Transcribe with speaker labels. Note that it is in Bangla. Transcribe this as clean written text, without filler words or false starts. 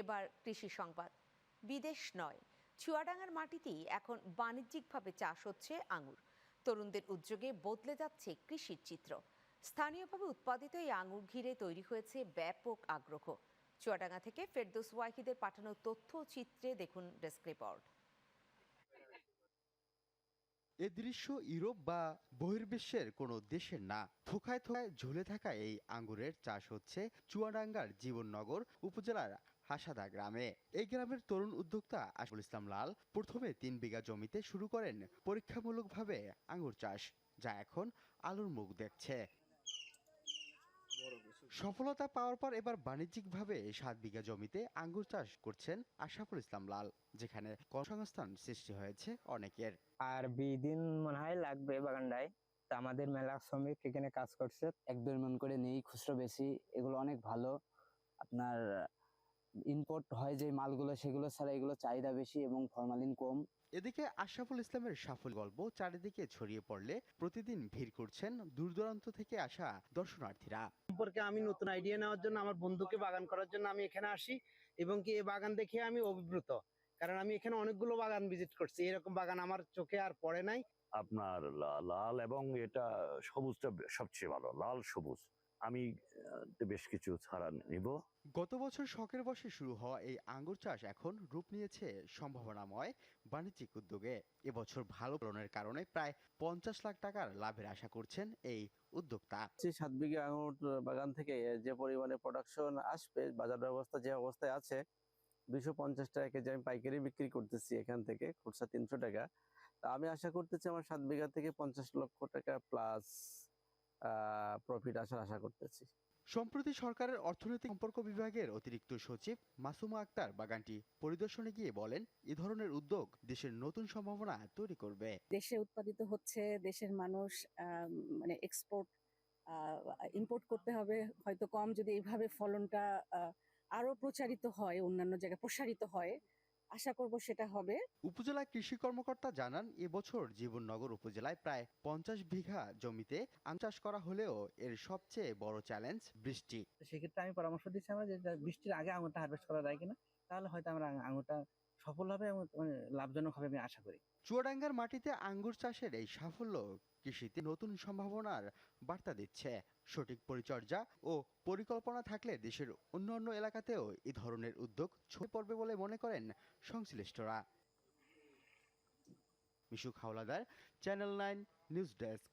Speaker 1: এবার কৃষি সংবাদ। বিদেশ নয়, চুয়াডাঙ্গার মাটিতেই এখন বাণিজ্যিকভাবে চাষ হচ্ছে আঙুর। তরুণদের উদ্যোগে বদলে যাচ্ছে কৃষির চিত্র। স্থানীয়ভাবে উৎপাদিত এই আঙুর ঘিরে তৈরি হয়েছে ব্যাপক আগ্রহ। চুয়াডাঙ্গা থেকে ফেরদৌস ওয়াহিদের পাঠানো তথ্য চিত্রে দেখুন ডেস্ক রিপোর্ট।
Speaker 2: এ দৃশ্য ইউরোপ বা বহির্বিশ্বের কোনো দেশের না। থোকায় থোকায় ঝুলে থাকা এই আঙ্গুরের চাষ হচ্ছে চুয়াডাঙ্গার জীবননগর উপজেলার হাসাদা গ্রামে। এই গ্রামের তরুণ উদ্যোক্তা আশফাকুল ইসলাম লাল প্রথমে 3 বিঘা জমিতে শুরু করেন পরীক্ষামূলকভাবে আঙ্গুর চাষ, যা এখন আলোর মুখ দেখছে। সফলতা পাওয়ার পর এবার বাণিজ্যিকভাবে 7 বিঘা জমিতে আঙ্গুর চাষ করছেন আশরাফুল ইসলাম লাল, যেখানে কর্মসংস্থান সৃষ্টি হয়েছে অনেকের।
Speaker 3: আর 20 দিন মনে হয় লাগবে বাগানটায়। তা আমাদের মেলা শ্রমিক এখানে কাজ করছে।
Speaker 4: 1-2 মণ করে নেই, খুচরো বেশি। এগুলো অনেক ভালো। আপনার ইম্পোর্ট হয় যে মালগুলো, সেগুলো ছাড়া এগুলো চাহিদা বেশি এবং ফরমালিন কম।
Speaker 2: এদিকে আশরাফুল ইসলামের সাফল্য গল্প চারিদিকে ছড়িয়ে পড়লে প্রতিদিন ভিড় করছেন দূর দূরান্ত থেকে আসা দর্শনার্থীরা।
Speaker 5: সম্পর্কে আমি নতুন আইডিয়া নেওয়ার জন্য, আমার বন্ধুকে বাগান করার জন্য আমি এখানে আসি এবং কি এই বাগান দেখে আমি অভিভূত, কারণ আমি এখানে অনেকগুলো বাগান ভিজিট করছি, এরকম বাগান আমার চোখে আর পড়ে নাই।
Speaker 6: আপনার লাল এবং এটা সবুজটা সবচেয়ে ভালো, লাল সবুজ। আমি বেশ কিছু ছাড়া নিব।
Speaker 2: গত বছর শখের বশে শুরু হওয়া এই আঙ্গুর চাষ এখন রূপ নিয়েছে সম্ভাবনাময় বাণিজ্যিক উদ্যোগে। এবছর ভালো ফলনের কারণে প্রায় 50 লাখ টাকার লাভের আশা করছেন এই উদ্যোক্তা।
Speaker 7: 7 বিঘা আঙুর বাগান থেকে যে পরিমাণে প্রোডাকশন আসবে, বাজার ব্যবস্থা যে অবস্থায় আছে, 250 টাকা কেজি আমি পাইকারি বিক্রি করতেছি এখান থেকে, খুচরা 300 টাকা। তা আমি আশা করতেছি আমার 7 বিঘা থেকে 50 লক্ষ টাকা প্লাস প্রফিট আসার আশা করতেছি।
Speaker 2: সম্প্রতি সরকারের অর্থনৈতিক সম্পর্ক বিভাগের অতিরিক্ত সচিব মাসুমা আক্তার বাগানটি পরিদর্শনে গিয়ে বলেন, এ ধরনের উদ্যোগ দেশের নতুন সম্ভাবনা তৈরি করবে।
Speaker 8: দেশে উৎপাদিত হচ্ছে, দেশের মানুষ মানে ইম্পোর্ট করতে হবে হয়তো কম, যদি এইভাবে ফলনটা আরো প্রচারিত হয়, অন্যান্য জায়গায় প্রসারিত হয়, আশা করব সেটা হবে।
Speaker 2: উপজেলা কৃষি কর্মকর্তা জানান, এবছর জীবননগর উপজেলায় প্রায় 50 বিঘা জমিতে আঙ্গুর চাষ করা হলেও এর সবচেয়ে বড় চ্যালেঞ্জ বৃষ্টি।
Speaker 5: সেক্ষেত্রে আমি পরামর্শ দিচ্ছি আমরা যে বৃষ্টির আগে আঙুরটা হারভেস্ট করা যায় কিনা, তাহলে হয়তো আমরা আঙুরটা সফল হবে এবং লাভজনক হবে আমি আশা করি।
Speaker 2: চুয়াডাঙ্গার মাটিতে আঙ্গুর চাষের এই সাফল্য কৃষিতে নতুন সম্ভাবনার বার্তা দিচ্ছে। সঠিক পরিচর্যা ও পরিকল্পনা থাকলে দেশের অন্যান্য এলাকাতেও এই ধরনের উদ্যোগ ছড়িয়ে পড়বে বলে মনে করেন সংশ্লিষ্টরা। মিশুক হাওলাদার, চ্যানেল 9 নিউজ ডেস্ক।